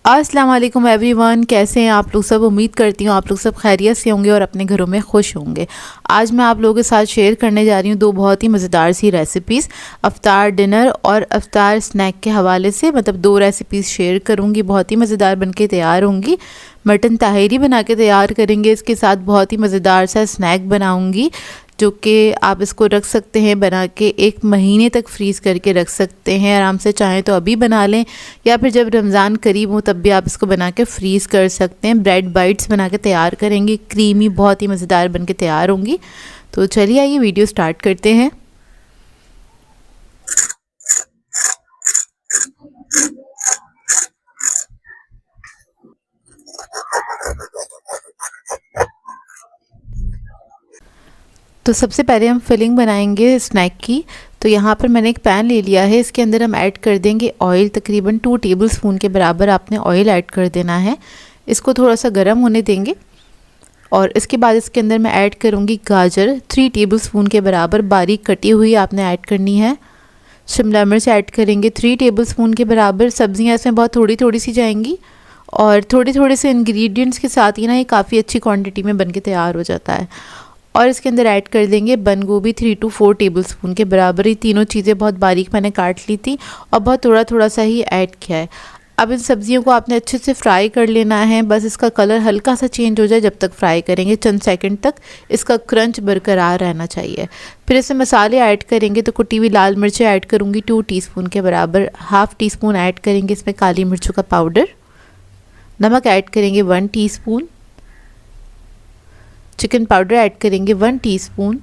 अस्सलाम वालेकुम एवरीवन, कैसे हैं आप लोग सब। उम्मीद करती हूँ आप लोग सब खैरियत से होंगे और अपने घरों में खुश होंगे। आज मैं आप लोगों के साथ शेयर करने जा रही हूँ दो बहुत ही मज़ेदार सी रेसिपीज़, अफ्तार डिनर और अफ्तार स्नैक के हवाले से। मतलब दो रेसिपीज़ शेयर करूँगी, बहुत ही मज़ेदार बनके तैयार होंगी। मटन ताहिरी बना के तैयार करेंगे, इसके साथ बहुत ही मज़ेदार सा स्नैक बनाऊँगी जो कि आप इसको रख सकते हैं बना के, 1 महीने तक फ्रीज़ करके रख सकते हैं आराम से। चाहें तो अभी बना लें या फिर जब रमज़ान करीब हो तब भी आप इसको बना के फ्रीज़ कर सकते हैं। ब्रेड बाइट्स बना के तैयार करेंगे, क्रीमी बहुत ही मज़ेदार बन के तैयार होंगी। तो चलिए आइए वीडियो स्टार्ट करते हैं। तो सबसे पहले हम फिलिंग बनाएंगे स्नैक की। तो यहाँ पर मैंने एक पैन ले लिया है, इसके अंदर हम ऐड कर देंगे ऑयल। तकरीबन 2 टेबलस्पून के बराबर आपने ऑयल ऐड कर देना है। इसको थोड़ा सा गर्म होने देंगे और इसके बाद इसके अंदर मैं ऐड करूँगी गाजर, 3 टेबलस्पून के बराबर बारीक कटी हुई आपने ऐड करनी है। शिमला मिर्च ऐड करेंगे 3 टेबलस्पून के बराबर। सब्जियाँ इसमें बहुत थोड़ी थोड़ी सी जाएंगी और थोड़े थोड़े से इंग्रेडिएंट्स के साथ ही ना ये काफ़ी अच्छी क्वांटिटी में बन के तैयार हो जाता है। और इसके अंदर ऐड कर देंगे बंद गोभी 3 to 4 टेबलस्पून के बराबर। ये तीनों चीज़ें बहुत बारीक मैंने काट ली थी और बहुत थोड़ा थोड़ा सा ही ऐड किया है। अब इन सब्जियों को आपने अच्छे से फ्राई कर लेना है, बस इसका कलर हल्का सा चेंज हो जाए जब तक फ्राई करेंगे, चंद सेकंड तक इसका क्रंच बरकरार रहना चाहिए। फिर इसमें मसाले ऐड करेंगे तो कुटी हुई लाल मिर्चें ऐड करूँगी 2 टीस्पून के बराबर। हाफ़ टीस्पून ऐड करेंगे इसमें काली मिर्चों का पाउडर। नमक ऐड करेंगे 1 टीस्पून। चिकन पाउडर ऐड करेंगे 1 टीस्पून।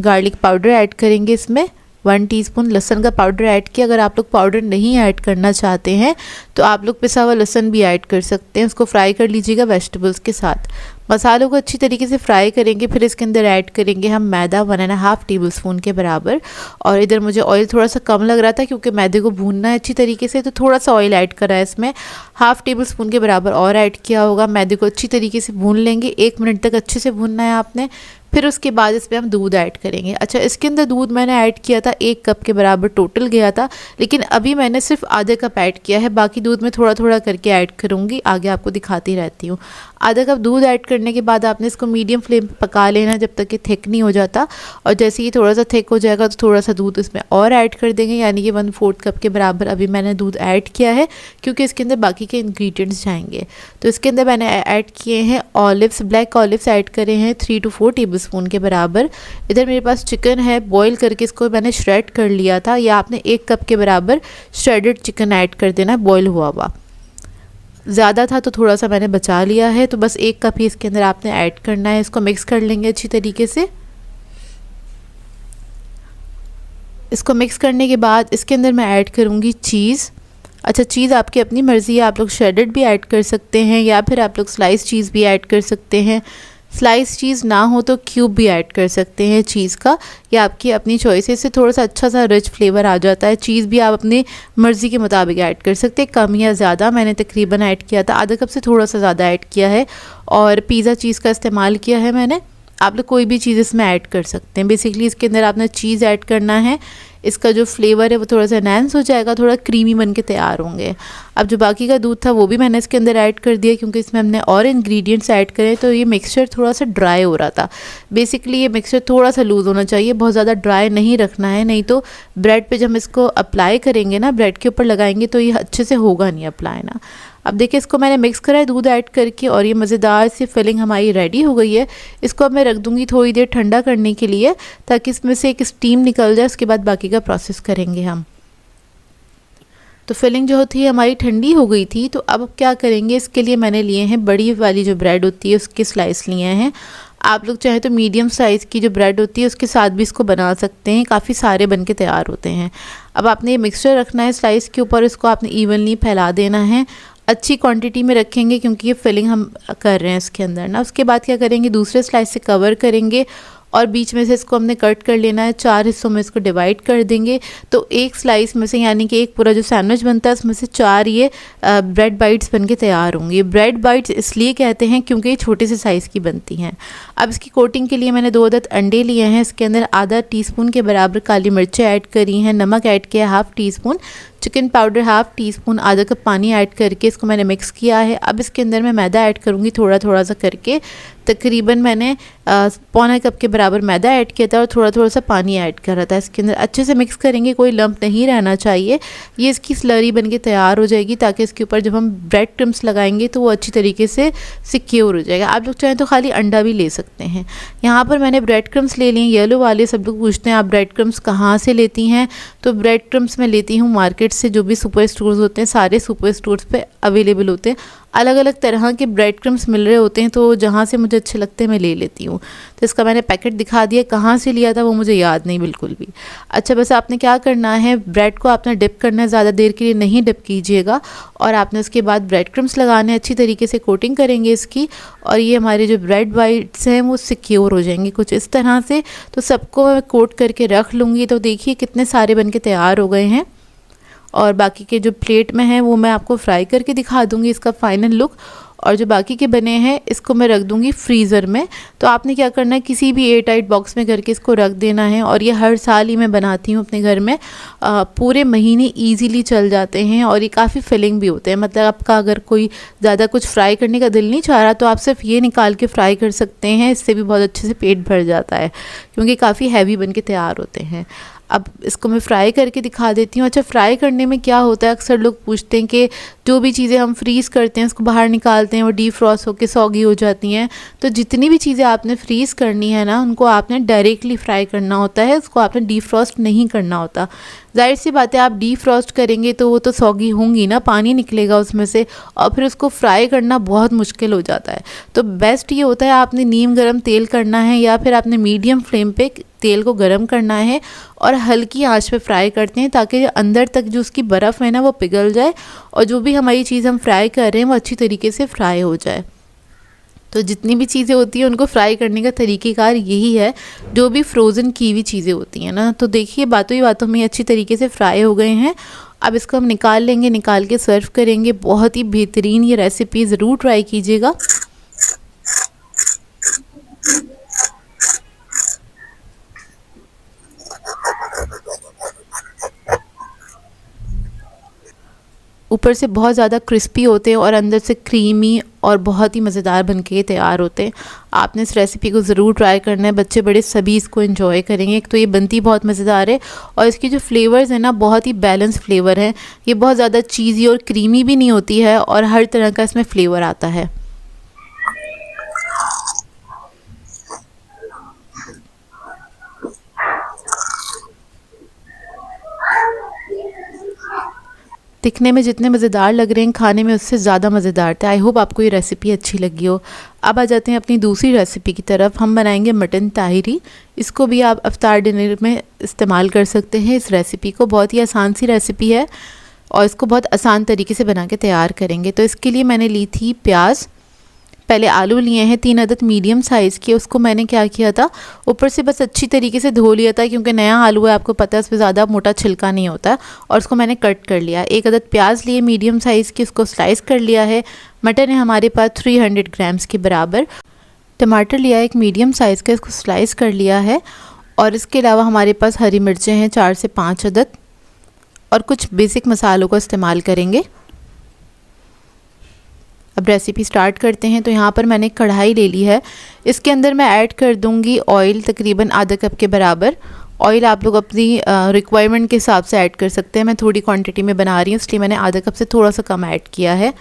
गार्लिक पाउडर ऐड करेंगे इसमें 1 टीस्पून। लहसुन का पाउडर ऐड किया। अगर आप लोग पाउडर नहीं ऐड करना चाहते हैं तो आप लोग पिसा हुआ लहसुन भी ऐड कर सकते हैं। उसको फ्राई कर लीजिएगा वेजिटेबल्स के साथ। मसालों को अच्छी तरीके से फ्राई करेंगे। फिर इसके अंदर ऐड करेंगे हम मैदा 1.5 टेबलस्पून के बराबर। और इधर मुझे ऑयल थोड़ा सा कम लग रहा था क्योंकि मैदे को भूनना है अच्छी तरीके से, तो थोड़ा सा ऑयल ऐड करा है इसमें, 1/2 टेबलस्पून के बराबर और ऐड किया होगा। मैदे को अच्छी तरीके से भून लेंगे, 1 मिनट तक अच्छे से भूनना है आपने। फिर उसके बाद इसमें हम दूध ऐड करेंगे। अच्छा, इसके अंदर दूध मैंने ऐड किया था 1 कप के बराबर टोटल गया था, लेकिन अभी मैंने सिर्फ आधे कप ऐड किया है। बाकी दूध में थोड़ा थोड़ा करके ऐड करूँगी, आगे आपको दिखाती रहती हूँ। आधा कप दूध ऐड करने के बाद आपने इसको मीडियम फ्लेम पर पका लेना जब तक कि थिक नहीं हो जाता। और जैसे ही थोड़ा सा थिक हो जाएगा तो थोड़ा सा दूध इसमें और ऐड कर देंगे, यानी कि 1/4 कप के बराबर अभी मैंने दूध ऐड किया है क्योंकि इसके अंदर बाकी के इंग्रेडिएंट्स जाएंगे। तो इसके अंदर मैंने ऐड किए हैं ऑलिव्स, ब्लैक ऑलिव्स ऐड करे हैं 3 to 4 टेबलस्पून के बराबर। इधर मेरे पास चिकन है, बॉईल करके इसको मैंने श्रेड कर लिया था। या आपने 1 कप के बराबर श्रेडेड चिकन ऐड कर देना है, बॉईल हुआ हुआ। ज़्यादा था तो थोड़ा सा मैंने बचा लिया है, तो बस 1 कप ही इसके अंदर आपने ऐड करना है। इसको मिक्स कर लेंगे अच्छी तरीके से। इसको मिक्स करने के बाद इसके अंदर मैं ऐड करूँगी चीज़। अच्छा, चीज़ आपकी अपनी मर्ज़ी है, आप लोग श्रेडेड भी ऐड कर सकते हैं या फिर आप लोग स्लाइस चीज़ भी ऐड कर सकते हैं। स्लाइस चीज़ ना हो तो क्यूब भी ऐड कर सकते हैं चीज़ का, या आपकी अपनी चॉइस है। इससे थोड़ा सा अच्छा सा रिच फ्लेवर आ जाता है। चीज़ भी आप अपनी मर्ज़ी के मुताबिक ऐड कर सकते हैं, कम या ज़्यादा। मैंने तकरीबन ऐड किया था, आधा कप से थोड़ा सा ज़्यादा ऐड किया है। और पिज़्ज़ा चीज़ का इस्तेमाल किया है मैंने। आप लोग कोई भी चीज़ इसमें ऐड कर सकते हैं। बेसिकली इसके अंदर आपने चीज़ ऐड करना है, इसका जो फ्लेवर है वो थोड़ा सा एनहांस हो जाएगा, थोड़ा क्रीमी बन के तैयार होंगे। अब जो बाकी का दूध था वो भी मैंने इसके अंदर ऐड कर दिया क्योंकि इसमें हमने और इंग्रेडिएंट्स ऐड करे, तो ये मिक्सचर थोड़ा सा ड्राई हो रहा था। बेसिकली ये मिक्सचर थोड़ा सा लूज़ होना चाहिए, बहुत ज़्यादा ड्राई नहीं रखना है, नहीं तो ब्रेड पे जब हम इसको अप्लाई करेंगे ना, ब्रेड के ऊपर लगाएंगे तो ये अच्छे से होगा नहीं अप्लाई ना। अब देखिए इसको मैंने मिक्स करा है दूध ऐड करके और ये मज़ेदार सी फिलिंग हमारी रेडी हो गई है। इसको अब मैं रख दूँगी थोड़ी देर ठंडा करने के लिए ताकि इसमें से एक स्टीम निकल जाए। उसके बाद बाकी का प्रोसेस करेंगे हम। तो फिलिंग जो थी हमारी ठंडी हो गई थी, तो अब क्या करेंगे, इसके लिए मैंने लिए हैं बड़ी वाली जो ब्रेड होती है उसके स्लाइस लिए हैं। आप लोग चाहें तो मीडियम साइज़ की जो ब्रेड होती है उसके साथ भी इसको बना सकते हैं, काफ़ी सारे बन के तैयार होते हैं। अब आपने ये मिक्सचर रखना है स्लाइस के ऊपर, इसको आपने इवनली फैला देना है। अच्छी क्वांटिटी में रखेंगे क्योंकि ये फिलिंग हम कर रहे हैं इसके अंदर ना। उसके बाद क्या करेंगे, दूसरे स्लाइस से कवर करेंगे और बीच में से इसको हमने कट कर लेना है। 4 हिस्सों में इसको डिवाइड कर देंगे। तो एक स्लाइस में से, यानी कि एक पूरा जो सैंडविच बनता है उसमें से 4 ये ब्रेड बाइट्स बन के तैयार होंगे। ब्रेड बाइट्स इसलिए कहते हैं क्योंकि ये छोटे से साइज़ की बनती हैं। अब इसकी कोटिंग के लिए मैंने 2 अदद अंडे लिए हैं। इसके अंदर आधा टीस्पून के बराबर काली मिर्चें ऐड करी हैं। नमक ऐड किया 1/2 teaspoon. Chicken powder half tea spoon, आधा कप पानी ऐड करके इसको मैंने मिक्स किया है। अब इसके अंदर मैं मैदा ऐड करूँगी थोड़ा थोड़ा सा करके। तकरीबन मैंने पौना कप के बराबर मैदा ऐड किया था और थोड़ा थोड़ा सा पानी ऐड करा था। इसके अंदर अच्छे से मिक्स करेंगे, कोई लम्प नहीं रहना चाहिए। ये इसकी स्लरी बन के तैयार हो जाएगी, ताकि इसके ऊपर जब हम ब्रेड क्रम्स लगाएंगे तो वो अच्छी तरीके से सिक्योर हो जाएगा। आप लोग चाहें तो खाली अंडा भी ले सकते हैं। यहाँ पर मैंने ब्रेड क्रम्स ले लिए येलो वाले। सब लोग पूछते हैं आप ब्रेड क्रम्स कहाँ से लेती हैं, तो ब्रेड क्रम्स मैं लेती हूँ मार्केट से। जो भी सुपर स्टोर्स होते हैं सारे सुपर स्टोर्स पे अवेलेबल होते हैं। अलग अलग तरह के ब्रेड क्रम्स मिल रहे होते हैं, तो जहाँ से मुझे अच्छे लगते हैं मैं ले लेती हूँ। तो इसका मैंने पैकेट दिखा दिया, कहाँ से लिया था वो मुझे याद नहीं बिल्कुल भी। अच्छा, बस आपने क्या करना है, ब्रेड को आपने डिप करना है, ज़्यादा देर के लिए नहीं डिप कीजिएगा। और आपने उसके बाद ब्रेड क्रम्स लगाने, अच्छी तरीके से कोटिंग करेंगे इसकी, और ये हमारे जो ब्रेड बाइट्स हैं वो सिक्योर हो जाएंगे कुछ इस तरह से। तो सबको मैं कोट करके रख लूँगी। तो देखिए कितने सारे बन के तैयार हो गए हैं, और बाकी के जो प्लेट में है वो मैं आपको फ्राई करके दिखा दूंगी इसका फाइनल लुक। और जो बाकी के बने हैं इसको मैं रख दूंगी फ्रीज़र में। तो आपने क्या करना है, किसी भी एयर टाइट बॉक्स में करके इसको रख देना है। और ये हर साल ही मैं बनाती हूँ अपने घर में, पूरे महीने इजीली चल जाते हैं, और ये काफ़ी फिलिंग भी होते हैं। मतलब आपका अगर कोई ज़्यादा कुछ फ्राई करने का दिल नहीं चाह रहा तो आप सिर्फ ये निकाल के फ्राई कर सकते हैं, इससे भी बहुत अच्छे से पेट भर जाता है, क्योंकि काफ़ी हैवी बन के तैयार होते हैं। अब इसको मैं फ्राई करके दिखा देती हूँ। अच्छा, फ्राई करने में क्या होता है, अक्सर लोग पूछते हैं कि जो भी चीज़ें हम फ्रीज़ करते हैं उसको बाहर निकालते हैं, वो डीफ्रॉस्ट होकर सॉगी हो जाती हैं। तो जितनी भी चीज़ें आपने फ्रीज़ करनी है ना, उनको आपने डायरेक्टली फ्राई करना होता है, उसको आपने डीफ्रॉस्ट नहीं करना होता। जाहिर सी बात है, आप डीफ्रॉस्ट करेंगे तो वो तो सॉगी होंगी ना, पानी निकलेगा उसमें से, और फिर उसको फ्राई करना बहुत मुश्किल हो जाता है। तो बेस्ट ये होता है, आपने नीम गरम तेल करना है, या फिर आपने मीडियम फ्लेम पे तेल को गरम करना है और हल्की आंच पे फ्राई करते हैं, ताकि अंदर तक जो उसकी बर्फ़ है ना वो पिघल जाए, और जो भी हमारी चीज़ हम फ्राई कर रहे हैं वो अच्छी तरीके से फ्राई हो जाए। तो जितनी भी चीज़ें होती हैं उनको फ्राई करने का तरीक़ेकार यही है, जो भी फ्रोज़न की हुई चीज़ें होती हैं ना। तो देखिए बातों ही बातों में अच्छी तरीके से फ्राई हो गए हैं। अब इसको हम निकाल लेंगे, निकाल के सर्व करेंगे। बहुत ही बेहतरीन ये रेसिपी, ज़रूर ट्राई कीजिएगा। ऊपर से बहुत ज़्यादा क्रिस्पी होते हैं और अंदर से क्रीमी और बहुत ही मज़ेदार बनके तैयार होते हैं। आपने इस रेसिपी को ज़रूर ट्राई करना है, बच्चे बड़े सभी इसको एंजॉय करेंगे। एक तो ये बनती बहुत मज़ेदार है, और इसकी जो फ्लेवर्स हैं ना बहुत ही बैलेंस फ्लेवर हैं। ये बहुत ज़्यादा चीज़ी और क्रीमी भी नहीं होती है, और हर तरह का इसमें फ्लेवर आता है। दिखने में जितने मज़ेदार लग रहे हैं, खाने में उससे ज़्यादा मज़ेदार थे। आई होप आपको ये रेसिपी अच्छी लगी हो। अब आ जाते हैं अपनी दूसरी रेसिपी की तरफ। हम बनाएंगे मटन ताहिरी। इसको भी आप अफ्तार डिनर में इस्तेमाल कर सकते हैं। इस रेसिपी को, बहुत ही आसान सी रेसिपी है, और इसको बहुत आसान तरीके से बना के तैयार करेंगे। तो इसके लिए मैंने ली थी प्याज, पहले आलू लिए हैं 3 अदद मीडियम साइज़ के। उसको मैंने क्या किया था, ऊपर से बस अच्छी तरीके से धो लिया था, क्योंकि नया आलू है, आपको पता है उस पर ज़्यादा मोटा छिलका नहीं होता। और उसको मैंने कट कर लिया। 1 अदद प्याज लिए मीडियम साइज़ की, उसको स्लाइस कर लिया है। मटन है हमारे पास 300 ग्राम्स के बराबर। टमाटर लिया है एक मीडियम साइज़ का, इसको स्लाइस कर लिया है। और इसके अलावा हमारे पास हरी मिर्चें हैं 4 से 5 अदद, और कुछ बेसिक मसालों का इस्तेमाल करेंगे। अब रेसिपी स्टार्ट करते हैं। तो यहाँ पर मैंने कढ़ाई ले ली है, इसके अंदर मैं ऐड कर दूँगी ऑयल, तकरीबन आधा कप के बराबर। ऑयल आप लोग अपनी रिक्वायरमेंट के हिसाब से ऐड कर सकते हैं। मैं थोड़ी क्वांटिटी में बना रही हूँ, इसलिए मैंने आधा कप से थोड़ा सा कम ऐड किया है।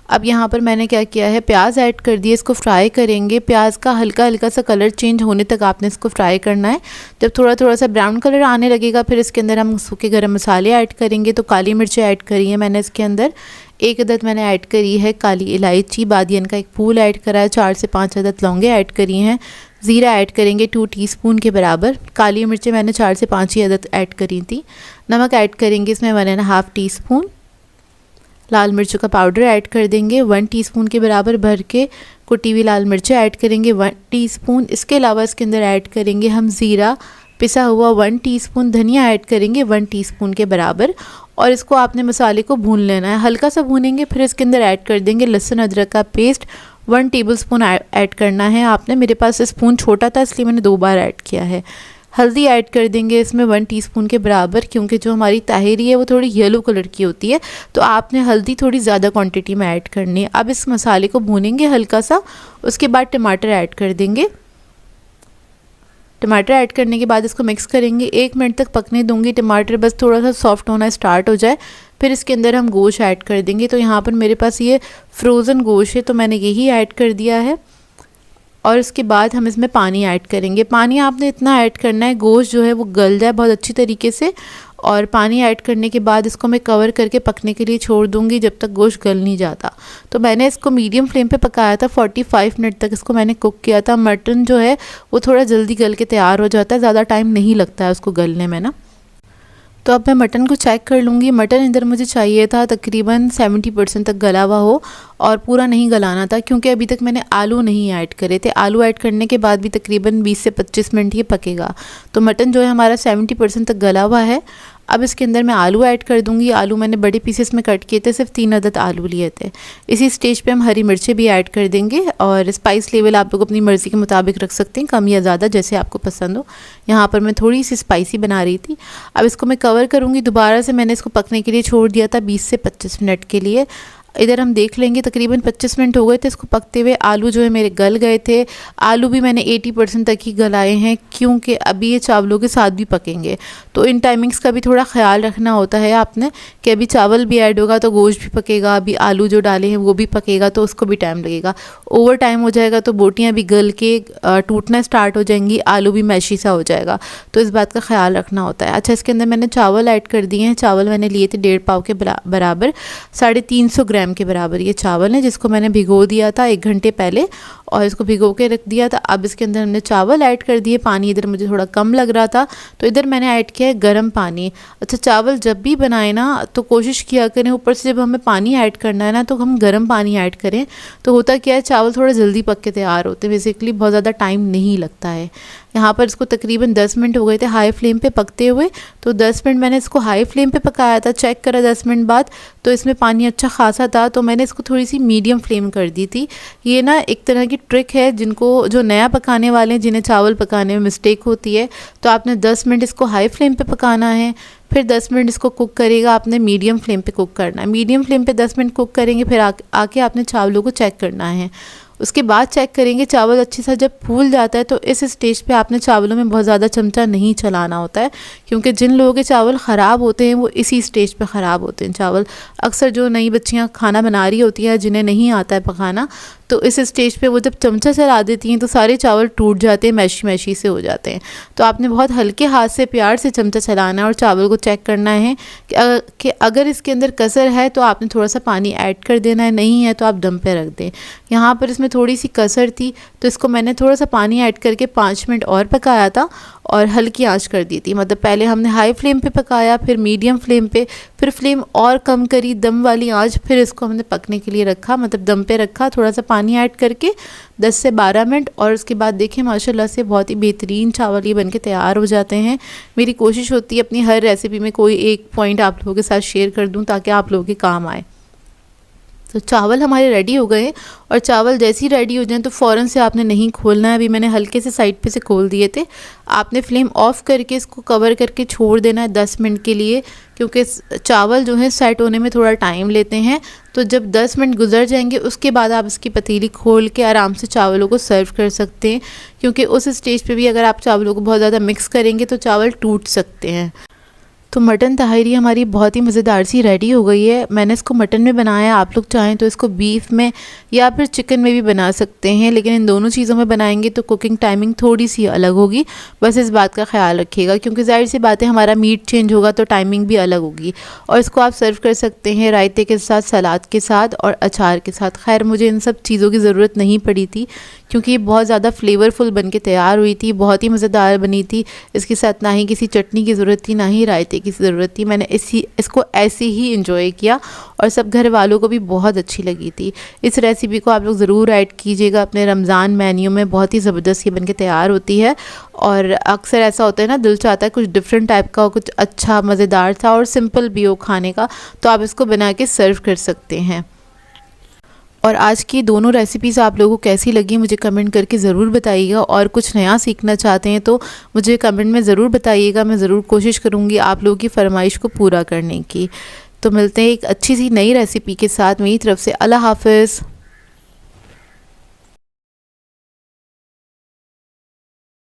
अब यहाँ पर मैंने क्या किया है, प्याज ऐड कर दिए, इसको फ्राई करेंगे। प्याज का हल्का हल्का सा कलर चेंज होने तक आपने इसको फ्राई करना है। जब थोड़ा थोड़ा सा ब्राउन कलर आने लगेगा, फिर इसके अंदर हम सूखे गरम मसाले ऐड करेंगे। तो काली मिर्चें ऐड करी है मैंने इसके अंदर, 1 अदद मैंने ऐड करी है काली इलायची, बादियन का एक फूल ऐड करा है, 4 से 5 अदद लौंगे ऐड करी हैं। ज़ीरा ऐड करेंगे 2 टीस्पून के बराबर। काली मिर्चें मैंने 4 से 5 ही अदद ऐड करी थी। नमक ऐड करेंगे इसमें 1.5 टीस्पून। लाल मिर्चों का पाउडर ऐड कर देंगे 1 टीस्पून के बराबर भर के। कुटी हुई लाल मिर्चें ऐड करेंगे 1 टीस्पून। इसके अलावा इसके अंदर ऐड करेंगे हम ज़ीरा पिसा हुआ 1 टीस्पून। धनिया ऐड करेंगे 1 टीस्पून के बराबर, और इसको आपने मसाले को भून लेना है, हल्का सा भूनेंगे। फिर इसके अंदर ऐड कर देंगे लहसुन अदरक का पेस्ट 1 टेबलस्पून ऐड करना है आपने। मेरे पास स्पून छोटा था इसलिए मैंने 2 बार ऐड किया है। हल्दी ऐड कर देंगे इसमें 1 टीस्पून के बराबर, क्योंकि जो हमारी ताहिरी है वो थोड़ी येलो कलर की होती है, तो आपने हल्दी थोड़ी ज़्यादा क्वांटिटी में ऐड करनी है। अब इस मसाले को भूनेंगे हल्का सा, उसके बाद टमाटर ऐड कर देंगे। टमाटर ऐड करने के बाद इसको मिक्स करेंगे, 1 मिनट तक पकने दूंगी। टमाटर बस थोड़ा सा सॉफ्ट होना स्टार्ट हो जाए, फिर इसके अंदर हम गोश्त ऐड कर देंगे। तो यहाँ पर मेरे पास ये फ्रोज़न गोश्त है, तो मैंने यही ऐड कर दिया है। और उसके बाद हम इसमें पानी ऐड करेंगे। पानी आपने इतना ऐड करना है गोश्त जो है वो गल जाए बहुत अच्छी तरीके से। और पानी ऐड करने के बाद इसको मैं कवर करके पकने के लिए छोड़ दूंगी जब तक गोश्त गल नहीं जाता। तो मैंने इसको मीडियम फ्लेम पे पकाया था, 45 मिनट तक इसको मैंने कुक किया था। मटन जो है वो थोड़ा जल्दी गल के तैयार हो जाता है, ज़्यादा टाइम नहीं लगता है उसको गलने में ना। तो अब मैं मटन को चेक कर लूँगी। मटन इधर मुझे चाहिए था तकरीबन 70% तक गला हुआ हो, और पूरा नहीं गलाना था, क्योंकि अभी तक मैंने आलू नहीं ऐड करे थे। आलू ऐड करने के बाद भी तकरीबन 20 से 25 मिनट ये पकेगा। तो मटन जो है हमारा 70% तक गला हुआ है। अब इसके अंदर मैं आलू ऐड कर दूंगी। आलू मैंने बड़े पीसेस में कट किए थे, सिर्फ 3 अदद आलू लिए थे। इसी स्टेज पे हम हरी मिर्चें भी ऐड कर देंगे, और स्पाइस लेवल आप लोग अपनी मर्ज़ी के मुताबिक रख सकते हैं, कम या ज़्यादा जैसे आपको पसंद हो। यहाँ पर मैं थोड़ी सी स्पाइसी बना रही थी। अब इसको मैं कवर करूँगी। दोबारा से मैंने इसको पकने के लिए छोड़ दिया था 20 से 25 मिनट के लिए। इधर हम देख लेंगे तकरीबन 25 मिनट हो गए थे इसको पकते हुए। आलू जो है मेरे गल गए थे। आलू भी मैंने 80% तक ही गलाए हैं, क्योंकि अभी ये चावलों के साथ भी पकेंगे। तो इन टाइमिंग्स का भी थोड़ा ख्याल रखना होता है आपने, कि अभी चावल भी ऐड होगा तो गोश्त भी पकेगा, अभी आलू जो डाले हैं वो भी पकेगा, तो उसको भी टाइम लगेगा। ओवर टाइम हो जाएगा तो बोटियाँ भी गल के टूटना स्टार्ट हो जाएंगी, आलू भी मैशी सा हो जाएगा। तो इस बात का ख्याल रखना होता है। अच्छा, इसके अंदर मैंने चावल ऐड कर दिए हैं। चावल मैंने लिए थे 1.5 पाव के बराबर, 350 ग्राम के बराबर ये चावल है, जिसको मैंने भिगो दिया था 1 घंटे पहले, और इसको भिगो के रख दिया था। अब इसके अंदर हमने चावल ऐड कर दिए। पानी इधर मुझे थोड़ा कम लग रहा था, तो इधर मैंने ऐड किया है गर्म पानी। अच्छा, चावल जब भी बनाए ना तो कोशिश किया करें ऊपर से जब हमें पानी ऐड करना है ना तो हम गर्म पानी ऐड करें। तो होता क्या है, चावल थोड़ा जल्दी पक के तैयार होते हैं, बेसिकली बहुत ज़्यादा टाइम नहीं लगता है। यहाँ पर इसको तकरीबन 10 मिनट हो गए थे हाई फ्लेम पे पकते हुए। तो 10 मिनट मैंने इसको हाई फ्लेम पे पकाया था। चेक करा 10 मिनट बाद तो इसमें पानी अच्छा खासा था, तो मैंने इसको थोड़ी सी मीडियम फ्लेम कर दी थी। ये ना एक तरह की ट्रिक है, जिनको जो नया पकाने वाले हैं, जिन्हें चावल पकाने में मिस्टेक होती है, तो आपने 10 मिनट इसको हाई फ्लेम पे पकाना है, फिर 10 मिनट इसको कुक करेगा आपने मीडियम फ्लेम पे कुक करना है। मीडियम फ्लेम पे 10 मिनट कुक करेंगे, फिर आके आपने चावलों को चेक करना है। उसके बाद चेक करेंगे चावल अच्छे से जब फूल जाता है, तो इस स्टेज पे आपने चावलों में बहुत ज़्यादा चमचा नहीं चलाना होता है, क्योंकि जिन लोगों के चावल ख़राब होते हैं वो इसी स्टेज पे ख़राब होते हैं चावल। अक्सर जो नई बच्चियां खाना बना रही होती हैं, जिन्हें नहीं आता है पकाना, तो इस स्टेज पे वो जब चमचा चला देती हैं तो सारे चावल टूट जाते हैं, मैशी मैशी से हो जाते हैं। तो आपने बहुत हल्के हाथ से प्यार से चमचा चलाना है और चावल को चेक करना है कि अगर इसके अंदर कसर है तो आपने थोड़ा सा पानी ऐड कर देना है, नहीं है तो आप दम पे रख दें। यहाँ पर इसमें थोड़ी सी कसर थी, तो इसको मैंने थोड़ा सा पानी ऐड करके 5 मिनट और पकाया था, और हल्की आंच कर दी थी। मतलब पहले हमने हाई फ्लेम पे पकाया, फिर मीडियम फ्लेम पे, फिर फ्लेम और कम करी, दम वाली आंच, फिर इसको हमने पकने के लिए रखा, मतलब दम पे रखा, थोड़ा सा पानी ऐड करके 10 से 12 मिनट। और उसके बाद देखिए माशाल्लाह से बहुत ही बेहतरीन चावल ये बन के तैयार हो जाते हैं। मेरी कोशिश होती है अपनी हर रेसिपी में कोई एक पॉइंट आप लोगों के साथ शेयर कर दूँ ताकि आप लोगों के काम आए। तो चावल हमारे रेडी हो गए, और चावल जैसे ही रेडी हो जाएं तो फ़ौरन से आपने नहीं खोलना है। अभी मैंने हल्के से साइड पे से खोल दिए थे। आपने फ्लेम ऑफ करके इसको कवर करके छोड़ देना है 10 मिनट के लिए, क्योंकि चावल जो है सेट होने में थोड़ा टाइम लेते हैं। तो जब 10 मिनट गुजर जाएंगे उसके बाद आप इसकी पतीली खोल के आराम से चावलों को सर्व कर सकते हैं, क्योंकि उस स्टेज पर भी अगर आप चावलों को बहुत ज़्यादा मिक्स करेंगे तो चावल टूट सकते हैं। तो मटन तहारी हमारी बहुत ही मज़ेदार सी रेडी हो गई है। मैंने इसको मटन में बनाया, आप लोग चाहें तो इसको बीफ में या फिर चिकन में भी बना सकते हैं, लेकिन इन दोनों चीज़ों में बनाएंगे तो कुकिंग टाइमिंग थोड़ी सी अलग होगी, बस इस बात का ख्याल रखिएगा, क्योंकि ज़ाहिर सी बात है हमारा मीट चेंज होगा तो टाइमिंग भी अलग होगी। और इसको आप सर्व कर सकते हैं रायते के साथ, सलाद के साथ और अचार के साथ। खैर मुझे इन सब चीज़ों की ज़रूरत नहीं पड़ी थी, क्योंकि ये बहुत ज़्यादा फ्लेवरफुल बन के तैयार हुई थी, बहुत ही मज़ेदार बनी थी। इसके साथ ना ही किसी चटनी की ज़रूरत थी, ना ही रायते की ज़रूरत थी। मैंने इसको ऐसे ही इंजॉय किया, और सब घर वालों को भी बहुत अच्छी लगी थी। इस रेसिपी को आप लोग ज़रूर ऐड कीजिएगा अपने रमज़ान मेन्यू में, बहुत ही ज़बरदस्त ये बन के तैयार होती है। और अक्सर ऐसा होता है ना, दिल चाहता है कुछ डिफरेंट टाइप का हो, कुछ अच्छा मज़ेदार था और सिंपल भी हो खाने का, तो आप इसको बना के सर्व कर सकते हैं। और आज की दोनों रेसिपीज़ आप लोगों को कैसी लगी मुझे कमेंट करके ज़रूर बताइएगा, और कुछ नया सीखना चाहते हैं तो मुझे कमेंट में ज़रूर बताइएगा। मैं ज़रूर कोशिश करूँगी आप लोगों की फरमाइश को पूरा करने की। तो मिलते हैं एक अच्छी सी नई रेसिपी के साथ। मेरी तरफ से अल्लाह हाफ़िज़।